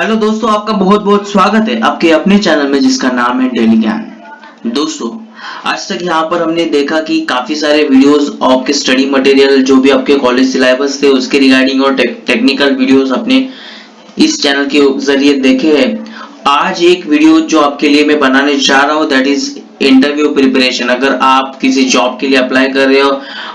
Hello दोस्तों, आपका बहुत बहुत स्वागत है आपके अपने चैनल में जिसका नाम है डेली ज्ञान। दोस्तों, आज तक यहाँ पर हमने देखा कि काफी सारे वीडियोस आपके स्टडी मटेरियल जो भी आपके कॉलेज सिलेबस थे उसके रिगार्डिंग और टेक्निकल वीडियोस अपने इस चैनल के जरिए देखे हैं। आज एक वीडियो जो आपके लिए मैं बनाने जा रहा हूँ दैट इज इंटरव्यू प्रिपरेशन। अगर आप किसी जॉब के लिए अप्लाई कर रहे हो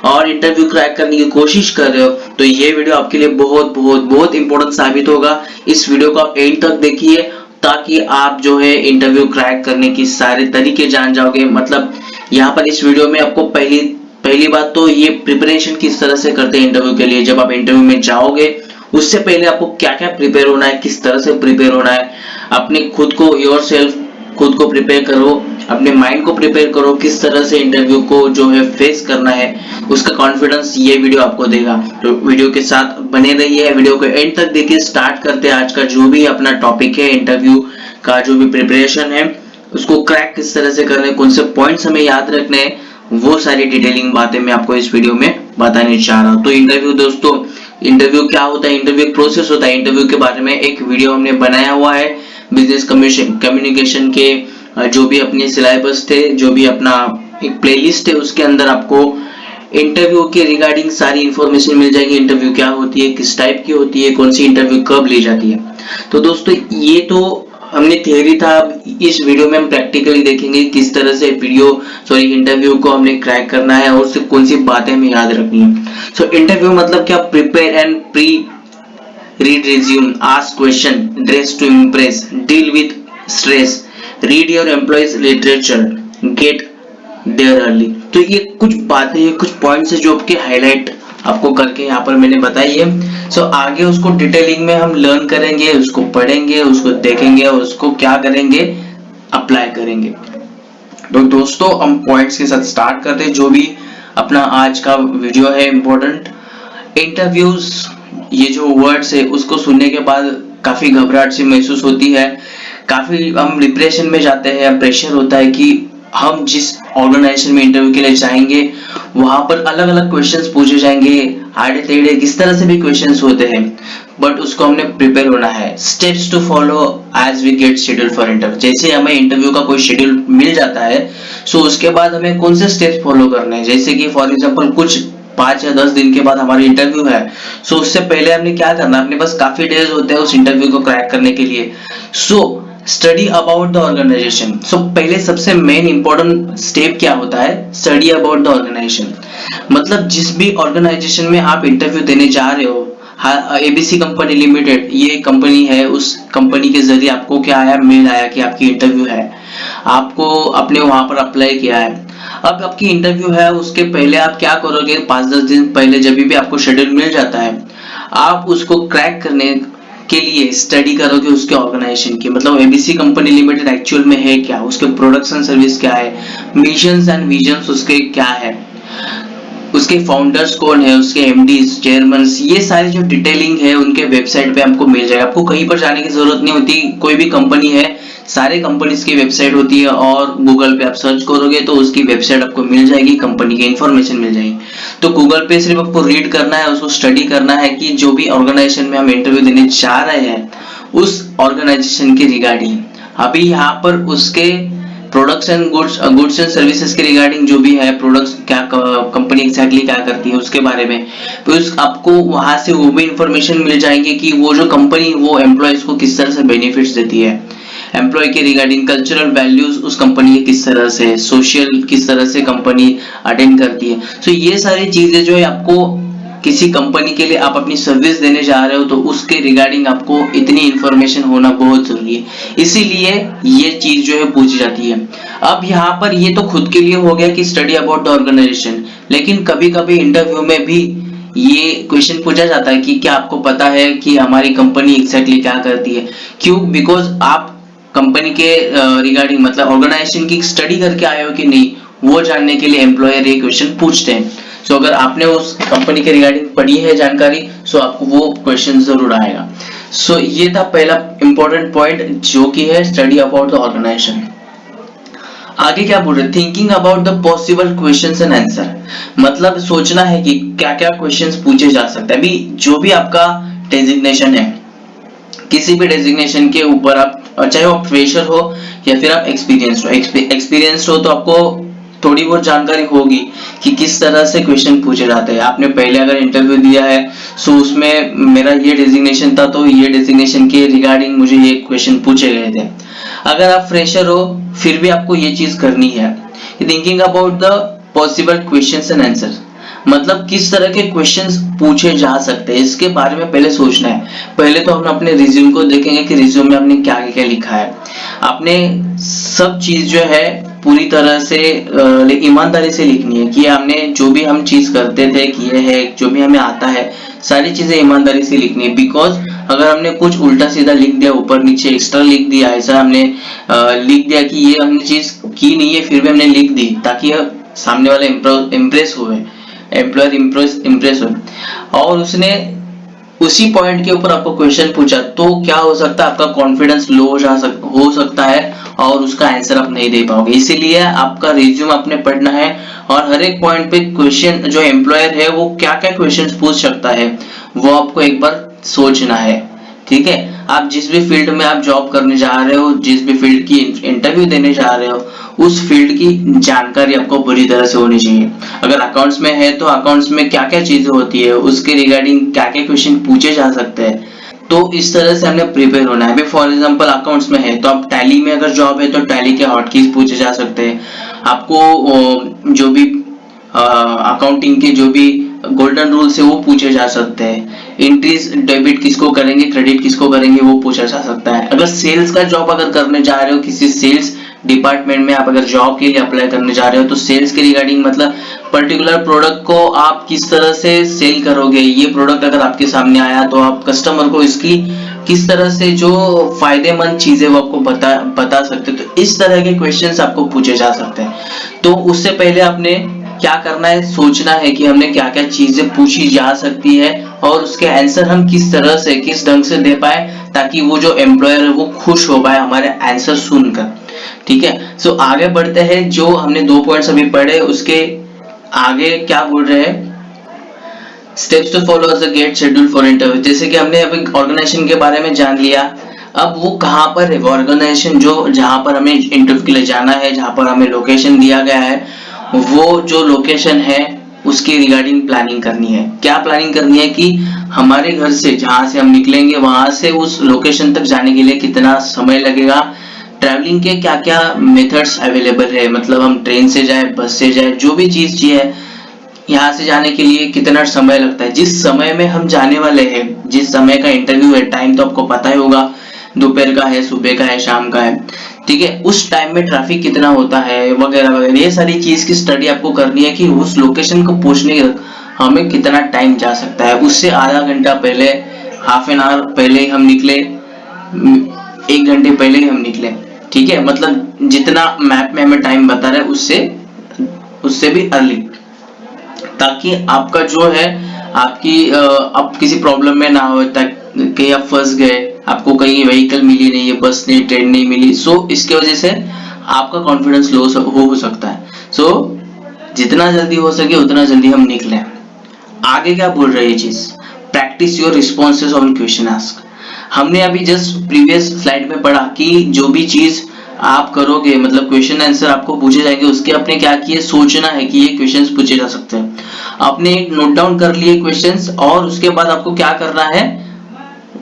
और इंटरव्यू क्रैक करने की कोशिश कर रहे हो तो ये वीडियो आपके लिए बहुत बहुत बहुत इंपॉर्टेंट साबित होगा। इस वीडियो को आप एंड तक देखिए ताकि आप जो है इंटरव्यू क्रैक करने की सारे तरीके जान जाओगे। मतलब यहाँ पर इस वीडियो में आपको पहली बात तो ये प्रिपरेशन किस तरह से करते हैं इंटरव्यू के लिए। जब आप इंटरव्यू में जाओगे उससे पहले आपको क्या क्या प्रिपेयर होना है, किस तरह से प्रिपेयर होना है, अपने खुद को प्रिपेयर करो, अपने माइंड को प्रिपेयर करो, किस तरह से इंटरव्यू को जो है फेस करना है उसका कॉन्फिडेंस ये वीडियो आपको देगा। तो वीडियो के साथ बने रहिए, वीडियो को एंड तक देखिए। स्टार्ट करते हैं आज का जो भी अपना टॉपिक है, इंटरव्यू का जो भी प्रिपरेशन है उसको क्रैक किस तरह से करना है, कौन से पॉइंट्स हमें याद रखने हैं, वो सारी डिटेलिंग बातें मैं आपको इस वीडियो में बताने चाह रहा हूँ। तो इंटरव्यू दोस्तों, इंटरव्यू क्या होता है, इंटरव्यू प्रोसेस होता है। इंटरव्यू के बारे में एक वीडियो हमने बनाया हुआ है बिजनेस कम्युनिकेशन के जो भी अपने सिलेबस थे, जो भी अपना एक प्लेलिस्ट है उसके अंदर आपको इंटरव्यू के रिगार्डिंग सारी इंफॉर्मेशन मिल जाएगी। इंटरव्यू क्या होती है, किस टाइप की होती है, कौन सी इंटरव्यू कब ली जाती है। तो दोस्तों ये तो हमने थियरी था, इस वीडियो में हम प्रैक्टिकली देखेंगे किस तरह से इंटरव्यू को हमने क्रैक करना है और उससे कौन सी बातें हमें याद रखनी है। सो इंटरव्यू मतलब क्या, prepare and pre read resume, ask question, dress to impress, deal with stress, read your employer's literature, get there early. तो ये कुछ बातें हैं, कुछ पॉइंट्स है जो आपके हाईलाइट आपको करके यहाँ पर मैंने बताई है। सो आगे उसको डिटेलिंग में हम लर्न करेंगे, उसको पढ़ेंगे, उसको देखेंगे और उसको क्या करेंगे, अप्लाई करेंगे। तो दोस्तों हम पॉइंट्स के साथ स्टार्ट करते हैं। जो भी अपना आज का वीडियो है इम्पोर्टेंट, इंटरव्यूज ये जो वर्ड्स है उसको सुनने के बाद काफी घबराहट सी महसूस होती है, काफी हम डिप्रेशन में जाते हैं, प्रेशर होता है कि हम जिस ऑर्गेनाइजेशन में इंटरव्यू के लिए जाएंगे वहां पर अलग अलग क्वेश्चंस पूछे जाएंगे, आड़े टेढ़े किस तरह से भी क्वेश्चंस होते हैं, बट उसको हमने प्रिपेयर होना है। Steps to follow as we get schedule for interview. जैसे हमें इंटरव्यू का कोई शेड्यूल मिल जाता है सो उसके बाद हमें कौन से स्टेप्स फॉलो करने हैं। जैसे कि फॉर एग्जांपल कुछ 5 या 10 दिन के बाद हमारा इंटरव्यू है, सो उससे पहले हमने क्या करना है, अपने पास काफी डेज होते हैं उस इंटरव्यू को क्रैक करने के लिए। So study about the organisation. So पहले सबसे मेन इंपॉर्टेंट स्टेप क्या होता है, स्टडी अबाउट द ऑर्गेनाइजेशन। मतलब जिस भी ऑर्गेनाइजेशन में आप इंटरव्यू देने जा रहे हो, एबीसी कंपनी लिमिटेड ये कंपनी है, उस कंपनी के जरिए आपको क्या आया, मेल आया कि आपकी इंटरव्यू है, आपको अपने वहां पर अप्लाई किया है। अब आपकी इंटरव्यू है, उसके पहले आप क्या करोगे, 5-10 दिन पहले जब भी आपको शेड्यूल मिल जाता है आप उसको क्रैक करने के लिए स्टडी करोगे उसके ऑर्गेनाइजेशन की। मतलब एबीसी कंपनी लिमिटेड एक्चुअल में है क्या, उसके प्रोडक्शन सर्विस क्या है, मिशंस एंड विजन्स उसके क्या है, उसके फाउंडर्स कौन है, उसके एमडीज, चेयरमैन, ये सारी जो डिटेलिंग है उनके वेबसाइट पे आपको मिल जाएगा। आपको कहीं पर जाने की जरूरत नहीं होती। कोई भी कंपनी है, सारे कंपनीज की वेबसाइट होती है और गूगल पे आप सर्च करोगे तो उसकी वेबसाइट आपको मिल जाएगी, कंपनी की इंफॉर्मेशन मिल जाएगी। तो गूगल पे सिर्फ आपको रीड करना है, उसको स्टडी करना है कि जो भी ऑर्गेनाइजेशन में हम इंटरव्यू देने जा रहे हैं उस ऑर्गेनाइजेशन के रिगार्डिंग, अभी यहाँ पर उसके products and goods and services के रिगार्डिंग जो भी है, प्रोडक्ट्स क्या कंपनी एग्जैक्टली क्या करती है उसके बारे में, तो आपको वहां से वो भी इंफॉर्मेशन मिल जाएंगे कि वो जो कंपनी वो एम्प्लॉयज को किस तरह से बेनिफिट्स देती है, एम्प्लॉय के रिगार्डिंग कल्चरल वैल्यूज उस कंपनी के किस तरह से, सोशल किस तरह से कंपनी अटेंड करती है। सो ये सारी चीजें जो है आपको किसी कंपनी के लिए आप अपनी सर्विस देने जा रहे हो तो उसके रिगार्डिंग आपको इतनी इंफॉर्मेशन होना बहुत जरूरी है, इसीलिए ये चीज जो है पूछी जाती है। अब यहाँ पर ये तो खुद के लिए हो गया कि स्टडी अबाउट द ऑर्गेनाइजेशन, लेकिन कभी कभी इंटरव्यू में भी ये क्वेश्चन पूछा जाता है कि क्या आपको पता है कि हमारी कंपनी एग्जैक्टली क्या करती है। क्यों, बिकॉज आप कंपनी के रिगार्डिंग मतलब ऑर्गेनाइजेशन की स्टडी करके आए हो कि नहीं वो जानने के लिए एम्प्लॉयर ये क्वेश्चन पूछते हैं। सो अगर आपने उस कंपनी के रिगार्डिंग पढ़ी है जानकारी सो आपको वो क्वेश्चन जरूर आएगा। सो ये था पहला इंपॉर्टेंट पॉइंट जो कि है स्टडी अबाउट द ऑर्गेनाइजेशन। आगे क्या बोल रहे, thinking about the possible questions and answer. मतलब सोचना है कि क्या क्या क्वेश्चंस पूछे जा सकते हैं। अभी जो भी आपका डेजिग्नेशन है किसी भी डेजिग्नेशन के ऊपर आप, चाहे आप फ्रेशर हो या फिर आप एक्सपीरियंस्ड हो। एक्सपीरियंस्ड हो तो आपको थोड़ी बहुत जानकारी होगी कि किस तरह से क्वेश्चन पूछे जाते हैं। आपने पहले अगर इंटरव्यू दिया है सो उसमें मेरा ये डेजिग्नेशन था तो ये डेजिग्नेशन के रिगार्डिंग मुझे ये क्वेश्चन पूछे गए थे। अगर आप फ्रेशर हो फिर भी आपको ये चीज करनी है, thinking about the possible questions and answer, मतलब किस तरह के क्वेश्चंस पूछे जा सकते हैं इसके बारे में पहले सोचना है। पहले तो हम अपने रिज्यूम को देखेंगे कि रिज्यूम में आपने क्या क्या लिखा है। आपने सब चीज जो है पूरी तरह से ईमानदारी से लिखनी है कि हमने जो भी हम चीज करते थे किए है, जो भी हमें आता है सारी चीजें ईमानदारी से लिखनी है। बिकॉज अगर हमने कुछ उल्टा सीधा लिख दिया, ऊपर नीचे एक्स्ट्रा लिख दिया, ऐसा हमने लिख दिया कि ये हमने चीज की नहीं है फिर भी हमने लिख दी ताकि सामने वाला इम्प्रेस हुए, एम्प्लॉयर इम्प्रेस हो और उसने उसी पॉइंट के ऊपर आपको क्वेश्चन पूछा तो क्या हो सकता है, आपका कॉन्फिडेंस लो हो सकता है और उसका आंसर आप नहीं दे पाओगे। इसीलिए आपका रिज्यूम आपने पढ़ना है और हर एक पॉइंट पे क्वेश्चन जो एम्प्लॉयर है वो क्या क्या क्वेश्चंस पूछ सकता है वो आपको एक बार सोचना है। ठीक है, आप जिस भी फील्ड में आप जॉब करने जा रहे हो, जिस भी फील्ड की इंटरव्यू देने जा रहे हो, उस फील्ड की जानकारी आपको बुरी तरह से होनी चाहिए। अगर अकाउंट्स में है तो अकाउंट्स में क्या क्या चीजें होती है, उसके रिगार्डिंग क्या क्या क्वेश्चन पूछे जा सकते हैं, तो इस तरह से हमने प्रिपेयर होना है। अभी फॉर एग्जांपल अकाउंट्स में है तो आप टैली में अगर जॉब है तो टैली के हॉटकीज पूछे जा सकते हैं। आपको जो भी अकाउंटिंग के जो भी गोल्डन रूल्स है वो पूछे जा सकते हैं। एंट्रीज डेबिट किसको करेंगे, क्रेडिट किसको करेंगे वो पूछा जा सकता है। अगर सेल्स का जॉब अगर करने जा रहे हो, किसी सेल्स डिपार्टमेंट में आप अगर जॉब के लिए अप्लाई करने जा रहे हो तो सेल्स के रिगार्डिंग मतलब पर्टिकुलर प्रोडक्ट को आप किस तरह से सेल करोगे, ये प्रोडक्ट अगर आपके सामने आया तो आप कस्टमर को इसकी किस तरह से जो फायदेमंद चीजें वो आपको बता सकते हो। तो इस तरह के क्वेश्चंस आपको पूछे जा सकते हैं। तो उससे पहले आपने क्या करना है, सोचना है कि हमने क्या क्या चीजें पूछी जा सकती है और उसके आंसर हम किस तरह से किस ढंग से दे पाए ताकि वो जो एम्प्लॉयर है वो खुश हो पाए हमारे आंसर सुनकर। ठीक है, सो आगे बढ़ते हैं। जो हमने 2 पॉइंट्स अभी पढ़े उसके आगे क्या बोल रहे हैं, steps to follow as a get schedule for interview. जैसे कि हमने अभी ऑर्गेनाइजेशन के बारे में जान लिया, अब वो कहाँ पर है, वो ऑर्गेनाइजेशन जो जहां पर हमें इंटरव्यू के लिए जाना है, जहां पर हमें लोकेशन दिया गया है, वो जो लोकेशन है उसकी रिगार्डिंग प्लानिंग करनी है। क्या प्लानिंग करनी है कि हमारे घर से जहां से हम निकलेंगे वहां से उस लोकेशन तक जाने के लिए कितना समय लगेगा, ट्रैवलिंग के क्या क्या मेथड्स अवेलेबल है, मतलब हम ट्रेन से जाए, बस से जाए, जो भी चीज है यहाँ से जाने के लिए कितना समय लगता है, जिस समय में हम जाने वाले हैं, जिस समय का इंटरव्यू है, टाइम तो आपको पता ही होगा, दोपहर का है, सुबह का है, शाम का है। ठीक है, उस टाइम में ट्रैफिक कितना होता है वगैरह वगैरह, ये सारी चीज की स्टडी आपको करनी है कि उस लोकेशन को पहुंचने के हमें कितना टाइम जा सकता है। उससे आधा घंटा पहले, हाफ एन आवर पहले हम निकले, 1 घंटे पहले ही हम निकले। ठीक है, मतलब जितना मैप में हमें टाइम बता रहा है उससे भी अर्ली, ताकि आपका जो है आपकी आप किसी प्रॉब्लम में ना हो, कहीं आप फंस गए, आपको कहीं व्हीकल मिली नहीं है, बस नहीं, ट्रेन नहीं मिली, सो इसके वजह से आपका कॉन्फिडेंस लो हो सकता है। सो जितना जल्दी हो सके उतना जल्दी हम निकलें। आगे क्या बोल रही है ये चीज, practice your responses on question ask. हमने अभी जस्ट प्रीवियस स्लाइड में पढ़ा कि जो भी चीज आप करोगे, मतलब क्वेश्चन आंसर आपको पूछे जाएंगे, उसके आपने क्या किए, सोचना है कि ये क्वेश्चंस पूछे जा सकते हैं। आपने एक नोट डाउन कर लिए क्वेश्चंस और उसके बाद आपको क्या करना है,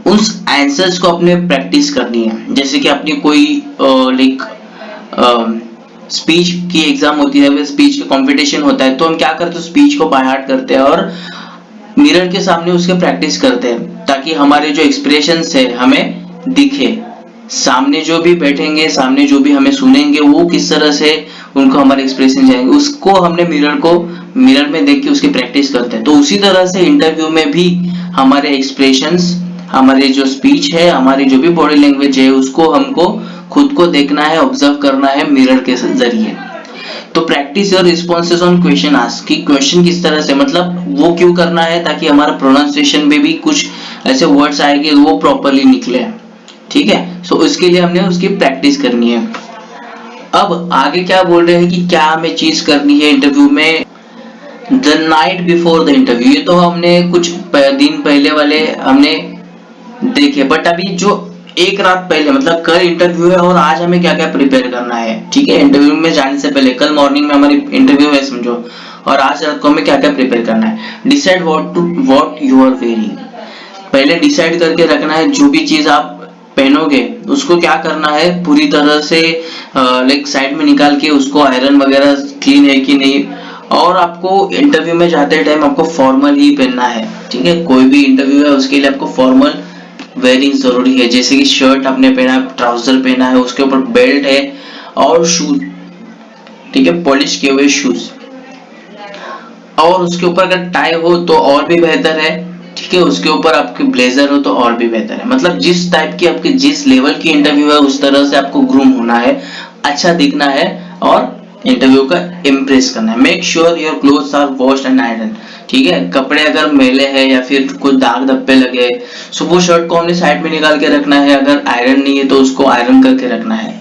उस आंसर्स को अपने प्रैक्टिस करनी है। जैसे कि अपनी कोई लाइक स्पीच की एग्जाम होती है, स्पीच का कंपटीशन होता है, तो हम क्या करते हैं, स्पीच को बाय हार्ट करते हैं और मिरर के सामने उसके प्रैक्टिस करते हैं ताकि हमारे जो एक्सप्रेशंस है हमें दिखे, सामने जो भी बैठेंगे, सामने जो भी हमें सुनेंगे वो किस तरह से उनको हमारे एक्सप्रेशन जाएंगे, उसको हमने मिरर में देख के उसकी प्रैक्टिस करते हैं। तो उसी तरह से इंटरव्यू में भी हमारे एक्सप्रेशंस, हमारे जो स्पीच है, हमारी जो भी बॉडी लैंग्वेज है, उसको हमको खुद को देखना है, ऑब्जर्व करना है मिरर के जरिए। तो practice your responses on question ask, कि क्वेश्चन किस तरह से, मतलब वो क्यों करना है, ताकि हमारा प्रोनाउंसिएशन में भी कुछ ऐसे वर्ड्स आएंगे वो प्रॉपर्ली निकले। ठीक है, सो उसके लिए हमने उसकी प्रैक्टिस करनी है। अब आगे क्या बोल रहे हैं कि क्या हमें चीज करनी है इंटरव्यू में, the night before the interview. ये तो हमने कुछ दिन पहले वाले हमने देखिए, बट अभी जो एक रात पहले मतलब कल इंटरव्यू है और आज हमें क्या क्या प्रिपेयर करना है, ठीक है, इंटरव्यू में जाने से पहले कल मॉर्निंग में हमारी इंटरव्यू है समझो, और आज रात को हमें क्या क्या प्रिपेयर करना है। Decide what you are wearing, पहले डिसाइड करके रखना है जो भी चीज आप पहनोगे उसको क्या करना है, पूरी तरह से लाइक साइड में निकाल के उसको आयरन वगैरह क्लीन है कि नहीं। और आपको इंटरव्यू में जाते टाइम आपको फॉर्मल ही पहनना है, ठीक है, कोई भी इंटरव्यू है उसके लिए आपको फॉर्मल वेयरिंग जरूरी है, जैसे कि शर्ट आपने पहना है, ट्राउजर पहना है, उसके ऊपर बेल्ट है और शूज, ठीक है, पॉलिश किए हुए शूज, और उसके ऊपर अगर टाई हो तो और भी बेहतर है, ठीक है, उसके ऊपर आपके ब्लेजर हो तो और भी बेहतर है। मतलब जिस टाइप की आपके जिस लेवल की इंटरव्यू है उस तरह से आपको ग्रूम होना है, अच्छा दिखना है और इंटरव्यू का इम्प्रेस करना है। Make sure your clothes are washed and iron, ठीक है, कपड़े अगर मैले हैं या फिर कुछ दाग धब्बे लगे सो वो शर्ट को हमने साइड में निकाल के रखना है, अगर आयरन नहीं है तो उसको आयरन करके रखना है,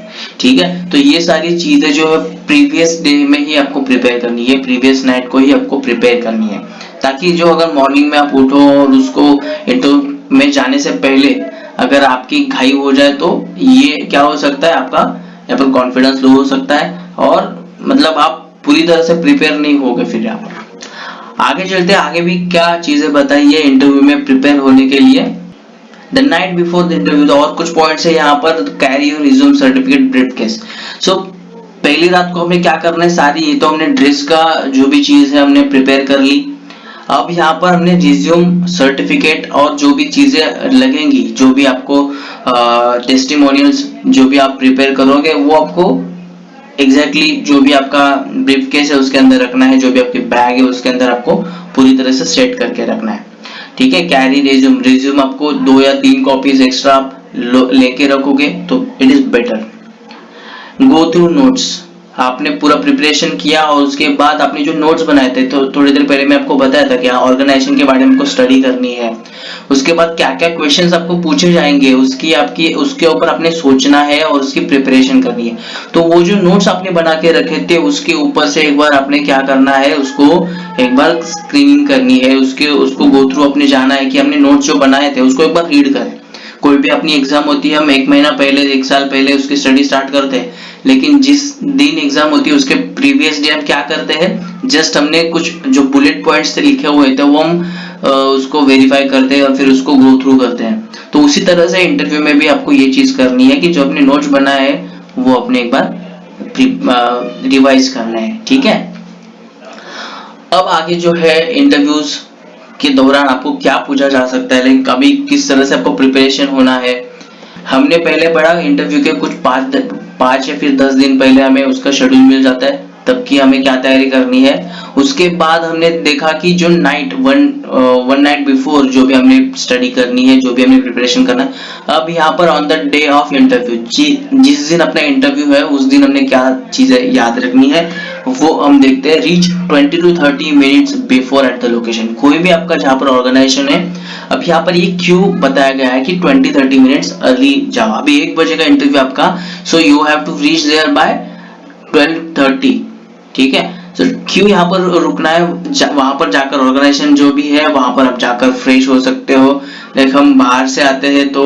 ठीक है। तो ये सारी चीजें जो है प्रीवियस डे में ही आपको प्रिपेयर करनी है, प्रीवियस नाइट को ही आपको प्रिपेयर करनी है, ताकि जो अगर मॉर्निंग में आप उठो और उसको इंटरव्यू में जाने से पहले अगर आपकी घाई हो जाए तो ये क्या हो सकता है, आपका यहाँ पर कॉन्फिडेंस लो हो सकता है और मतलब आप पूरी तरह से प्रिपेयर नहीं होगे। फिर यहाँ पर आगे चलते हैं, आगे भी क्या चीजें बताई है इंटरव्यू में प्रिपेयर होने के लिए। The night before the interview, तो और कुछ पॉइंट्स है यहाँ पर। Carry your resume certificate briefcase. So पहली रात को हमें क्या करना है, सारी ये तो हमने ड्रेस का जो भी चीज है हमने प्रिपेयर कर ली। अब यहाँ पर हमने रिज्यूम सर्टिफिकेट और जो भी चीजें लगेंगी, जो भी आपको टेस्टिमोनियल्स जो भी आप प्रिपेयर करोगे वो आपको एग्जैक्टली जो भी आपका ब्रीफकेस है उसके अंदर रखना है, जो भी आपकी बैग है उसके अंदर आपको पूरी तरह से सेट करके रखना है, ठीक है। कैरी रिज्यूम आपको 2 या 3 कॉपीज एक्स्ट्रा आप लेके रखोगे तो it is better. Go through notes, आपने पूरा प्रिपरेशन किया और उसके बाद आपने जो नोट्स बनाए थे, तो थोड़ी देर पहले मैं आपको बताया था कि ऑर्गेनाइजेशन के बारे में आपको स्टडी करनी है, उसके बाद क्या क्या क्वेश्चंस आपको पूछे जाएंगे उसकी आपकी उसके ऊपर आपने सोचना है और उसकी प्रिपरेशन करनी है। तो वो जो नोट्स आपने बना के रखे थे उसके ऊपर से एक बार आपने क्या करना है, उसको एक बार स्क्रीनिंग करनी है, उसको गो थ्रू अपने जाना है कि हमने नोट्स जो बनाए थे उसको एक बार रीड करें। कोई भी अपनी एग्जाम होती है हम 1 महीना पहले 1 साल पहले उसकी स्टडी स्टार्ट करते हैं, लेकिन जिस दिन एग्जाम होती है उसके प्रीवियस डे हम क्या करते हैं, जस्ट हमने कुछ जो बुलेट पॉइंट्स लिखे हुए थे वो हम उसको वेरीफाई करते हैं और फिर उसको गो थ्रू करते हैं। तो उसी तरह से इंटरव्यू में भी आपको ये चीज करनी है कि जो अपने नोट्स बनाए है वो अपने एक बार रिवाइज करना है, ठीक है। अब आगे जो है इंटरव्यूज के दौरान आपको क्या पूछा जा सकता है, लाइक अभी किस तरह से आपको प्रिपरेशन होना है। हमने पहले पढ़ा इंटरव्यू के कुछ 5 या फिर 10 दिन पहले हमें उसका शेड्यूल मिल जाता है, तब की हमें क्या तैयारी करनी है। उसके बाद हमने देखा कि जो वन नाइट बिफोर जो भी हमने स्टडी करनी है, जो भी हमने प्रिपरेशन करना है। अब यहाँ पर on the day of interview, जिस दिन अपना इंटरव्यू है उस दिन हमने क्या चीजें याद रखनी है वो हम देखते हैं। Reach 20 to 30 minutes before at the location, कोई भी आपका जहाँ पर ऑर्गेनाइजेशन है, अब यहाँ पर ये क्यों बताया गया है कि 20-30 मिनट्स अर्ली जाओ। अभी 1 बजे का इंटरव्यू आपका, so you have to reach there by 12:30, ठीक है। तो क्यों यहाँ पर रुकना है, वहां पर जाकर ऑर्गेनाइजेशन जो भी है वहां पर आप जाकर फ्रेश हो सकते हो। लाइक हम बाहर से आते हैं तो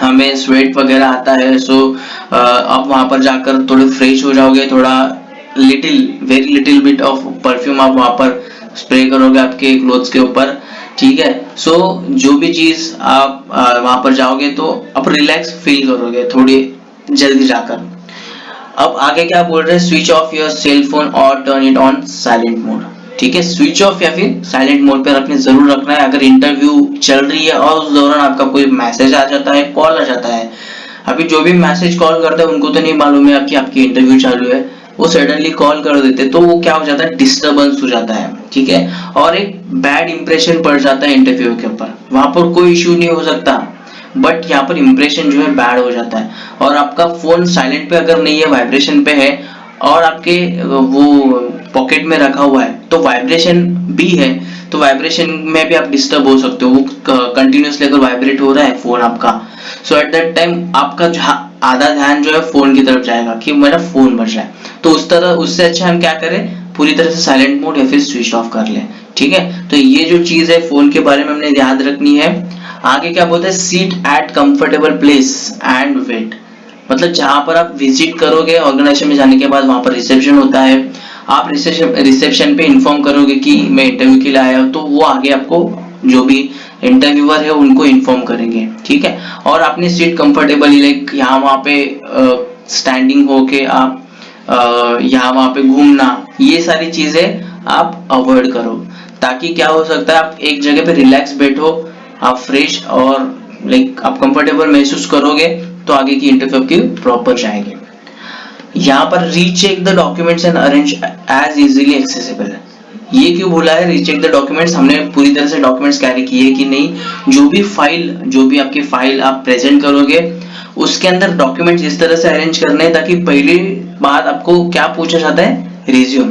हमें स्वेट वगैरह आता है, सो आप वहां पर जाकर थोड़े फ्रेश हो जाओगे, थोड़ा very little bit of perfume आप वहां पर स्प्रे करोगे आपके क्लोथ्स के ऊपर, ठीक है। सो जो भी चीज आप वहां पर जाओगे तो आप रिलैक्स फील करोगे थोड़ी जल्दी जाकर। अब आगे क्या बोल रहे हैं, switch off your cell phone और turn it on silent mode, ठीक है। स्विच ऑफ या फिर साइलेंट मोड पर आपने जरूर रखना है। अगर इंटरव्यू चल रही है और उस दौरान आपका कोई मैसेज आ जाता है, कॉल आ जाता है, अभी जो भी मैसेज कॉल करते हैं उनको तो नहीं मालूम है कि आपकी इंटरव्यू चालू है, वो सडनली कॉल कर देते तो वो क्या हो जाता है, डिस्टर्बेंस हो जाता है, ठीक है, और एक बैड इंप्रेशन पड़ जाता है इंटरव्यू के ऊपर। वहां पर कोई इश्यू नहीं हो सकता बट यहाँ पर इंप्रेशन जो है बैड हो जाता है। और आपका फोन साइलेंट पे अगर नहीं है, वाइब्रेशन पे है और आपके वो पॉकेट में रखा हुआ है तो वाइब्रेशन भी है, तो वाइब्रेशन में भी आप डिस्टर्ब हो सकते हो। वो कंटिन्यूअसली अगर वाइब्रेट हो रहा है फोन आपका, सो एट दैट टाइम आपका आधा ध्यान जो है फोन की तरफ जाएगा कि मेरा फोन बज रहा है। तो उससे अच्छा हम क्या करें, पूरी तरह से साइलेंट मोड या फिर स्विच ऑफ कर लें, ठीक है। तो ये जो चीज है फोन के बारे में हमने याद रखनी है। आगे क्या बोलते हैं, seat at comfortable place and wait, मतलब जहां पर आप विजिट करोगे ऑर्गेनाइजेशन में जाने के बाद वहां पर रिसेप्शन होता है, आप रिसेप्शन पे इन्फॉर्म करोगे कि मैं इंटरव्यू के लिए आया हूं, तो वो आगे आपको जो भी इंटरव्यूअर है उनको इन्फॉर्म करेंगे, ठीक है। और अपनी सीट कंफर्टेबली, लाइक यहाँ वहां पे स्टैंडिंग होके आप यहाँ वहां पे घूमना, ये सारी चीजें आप अवॉइड करो, ताकि क्या हो सकता है आप एक जगह पे रिलैक्स बैठो, आप फ्रेश और लाइक आप कंफर्टेबल महसूस करोगे, तो आगे की इंटरव्यू आपकी प्रॉपर जाएगी। यहाँ पर recheck the documents and arrange as easily accessible, ये क्यों बोला है रीचेक द डॉक्यूमेंट्स, हमने पूरी तरह से डॉक्यूमेंट्स कैरी किए कि नहीं, जो भी आपकी फाइल आप प्रेजेंट करोगे उसके अंदर डॉक्यूमेंट्स इस तरह से अरेंज करने हैं ताकि पहली बात आपको क्या पूछा जाता है, रिज्यूम।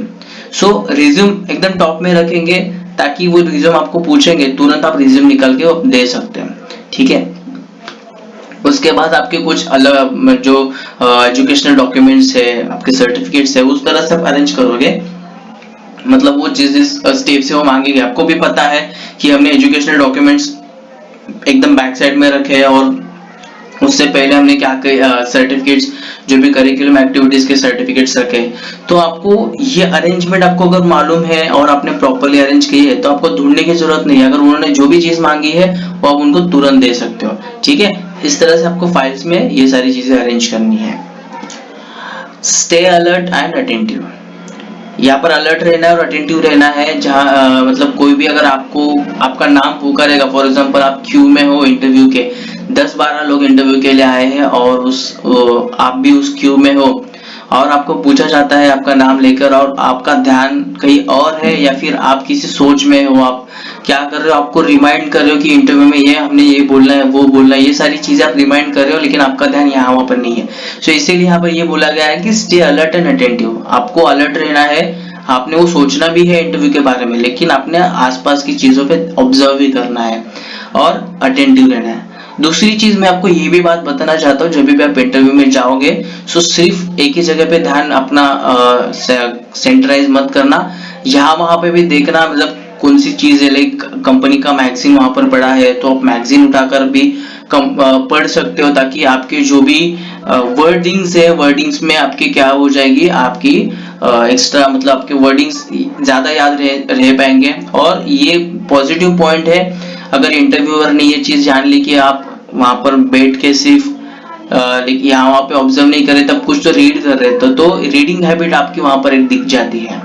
सो रिज्यूम एकदम टॉप में रखेंगे ताकि वो रिज्यूम आपको पूछेंगे तुरंत आप रिज्यूम निकाल के दे सकते हैं, ठीक है। उसके बाद आपके कुछ अलग जो एजुकेशनल डॉक्यूमेंट्स है, आपके सर्टिफिकेट्स है, उस तरह से आप अरेंज करोगे, मतलब वो जिस स्टेप से वो मांगेंगे, आपको भी पता है कि हमने एजुकेशनल डॉक्यूमेंट्स एकदम बैक साइड में रखे हैं और उससे पहले हमने क्या सर्टिफिकेट्स जो भी करिकुलम एक्टिविटीज के सर्टिफिकेट्स रखे, तो आपको ये अरेंजमेंट आपको अगर मालूम है और आपने प्रॉपर्ली अरेंज की है तो आपको ढूंढने की जरूरत नहीं है, अगर उन्होंने जो भी चीज मांगी है वो आप उनको तुरंत दे सकते हो, ठीक है। इस तरह से आपको फाइल्स में ये सारी चीजें अरेंज करनी है। स्टे अलर्ट एंड अटेंटिव, यहाँ पर अलर्ट रहना है और अटेंटिव रहना है, जहाँ मतलब कोई भी अगर आपको आपका नाम पुकारेगा, फॉर एग्जांपल आप क्यू में हो इंटरव्यू के, 10-12 लोग इंटरव्यू के लिए आए हैं और आप भी उस क्यू में हो और आपको पूछा जाता है आपका नाम लेकर और आपका ध्यान कहीं और है या फिर आप किसी सोच में हो, आप क्या कर रहे हो, आपको रिमाइंड कर रहे हो कि इंटरव्यू में ये हमने ये बोलना है वो बोलना है, ये सारी चीजें आप रिमाइंड कर रहे हो लेकिन आपका ध्यान यहाँ वहां पर नहीं है। सो इसीलिए यहाँ पर ये बोला गया है कि स्टे अलर्ट एंड अटेंटिव, आपको अलर्ट रहना है, आपने वो सोचना भी है इंटरव्यू के बारे में, लेकिन आपने आसपास की चीजों पे ऑब्जर्व भी करना है और अटेंटिव रहना है। दूसरी चीज मैं आपको ये भी बात बताना चाहता हूँ, जब भी आप इंटरव्यू में जाओगे सो सिर्फ एक ही जगह पे ध्यान अपना सेंटराइज मत करना, यहाँ वहां पे भी देखना, मतलब कौन सी चीज है, लाइक कंपनी का मैगजीन वहां पर पड़ा है तो आप मैगजीन उठाकर भी पढ़ सकते हो, ताकि आपके जो भी वर्डिंग्स है, वर्डिंग्स में आपकी क्या हो जाएगी, आपकी एक्स्ट्रा मतलब आपके वर्डिंग्स ज्यादा याद रह पाएंगे। और ये पॉजिटिव पॉइंट है, अगर इंटरव्यूअर ने ये चीज जान ली कि आप वहां पर बैठ के सिर्फ यहाँ वहां पे ऑब्जर्व नहीं कर रहे, तब कुछ तो रीड कर रहे, तो रीडिंग हैबिट आपकी वहां पर एक दिख जाती है,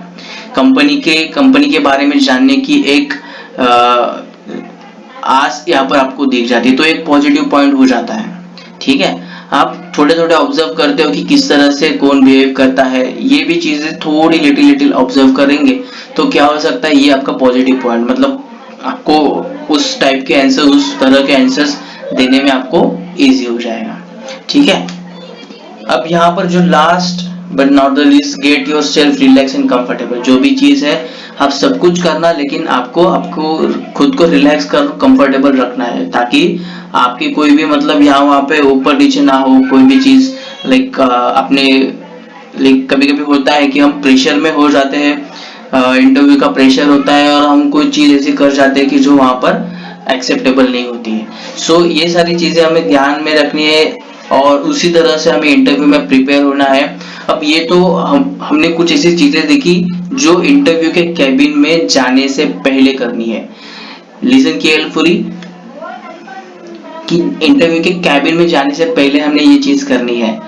कंपनी के बारे में जानने की एक आस यहाँ पर आपको दिख जाती है, तो एक पॉजिटिव पॉइंट हो जाता है, ठीक है। आप थोड़े थोड़े ऑब्जर्व करते हो कि किस तरह से कौन बिहेव करता है, ये भी चीजें थोड़ी लिटिल ऑब्जर्व करेंगे तो क्या हो सकता है, ये आपका पॉजिटिव पॉइंट, मतलब आपको उस टाइप के आंसर, उस तरह के आंसर्स देने में आपको इजी हो जाएगा, ठीक है। अब यहाँ पर जो last but not the least, get your self relax and comfortable, जो भी चीज है आप सब कुछ करना, लेकिन आपको खुद को रिलैक्स कर कंफर्टेबल रखना है, ताकि आपकी कोई भी मतलब यहाँ वहां पे ऊपर नीचे ना हो, कोई भी चीज लाइक अपने लाइक कभी कभी होता है कि हम प्रेशर में हो जाते हैं, इंटरव्यू का प्रेशर होता है और हम कोई चीज ऐसी कर जाते हैं कि जो वहां पर एक्सेप्टेबल नहीं होती है। सो ये सारी चीजें हमें ध्यान में रखनी है और उसी तरह से हमें इंटरव्यू में प्रिपेयर होना है। अब ये तो हमने कुछ ऐसी चीजें देखी जो इंटरव्यू के कैबिन में जाने से पहले करनी है। लिसन केयरफुली कि इंटरव्यू के कैबिन में जाने से पहले हमने ये चीज करनी है,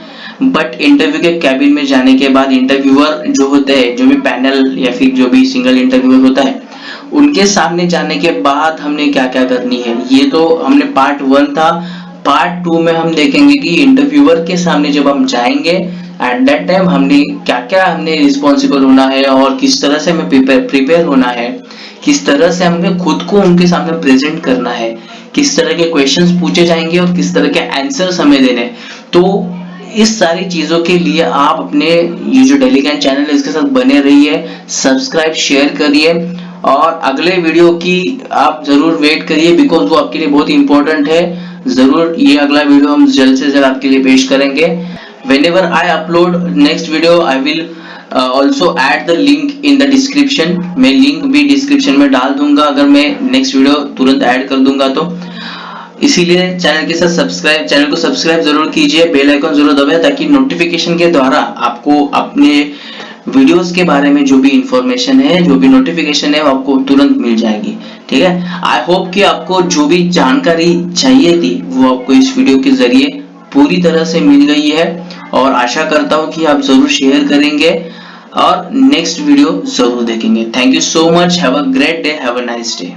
बट इंटरव्यू के कैबिन में जाने के बाद इंटरव्यूअर जो होते हैं, जो भी पैनल या फिर जो भी सिंगल इंटरव्यूअर होता है, उनके सामने जाने के बाद हमने क्या क्या करनी है, ये तो हमने पार्ट 1 था। पार्ट 2 में हम देखेंगे कि इंटरव्यूअर के सामने जब हम जाएंगे एट दैट टाइम हमने क्या रिस्पॉन्सिबल होना है और किस तरह से हमें प्रिपेयर होना है, किस तरह से हमें खुद को उनके सामने प्रेजेंट करना है, किस तरह के क्वेश्चंस पूछे जाएंगे और किस तरह के आंसर्स हमें देने। तो इस सारी चीजों के लिए आप अपने ये जो डेलीगैन चैनल है इसके साथ बने रहिए, सब्सक्राइब शेयर करिए और अगले वीडियो की आप जरूर वेट करिए, बिकॉज वो आपके लिए बहुत इंपॉर्टेंट है। जरूर ये अगला वीडियो हम जल्द से जल्द आपके लिए पेश करेंगे। Whenever I upload next video, I will also add the link in the description. मैं लिंक भी डिस्क्रिप्शन में डाल दूंगा अगर मैं नेक्स्ट वीडियो तुरंत ऐड कर दूंगा तो। इसीलिए चैनल को सब्सक्राइब जरूर कीजिए, बेल आइकन जरूर दबाएं ताकि नोटिफिकेशन के द्वारा आपको अपने वीडियोस के बारे में जो भी इंफॉर्मेशन है, जो भी नोटिफिकेशन है, वो आपको तुरंत मिल जाएगी। ठीक है, आई होप कि आपको जो भी जानकारी चाहिए थी वो आपको इस वीडियो के जरिए पूरी तरह से मिल गई है, और आशा करता हूँ कि आप जरूर शेयर करेंगे और नेक्स्ट वीडियो जरूर देखेंगे। Thank you so much, have a great day, have a nice day.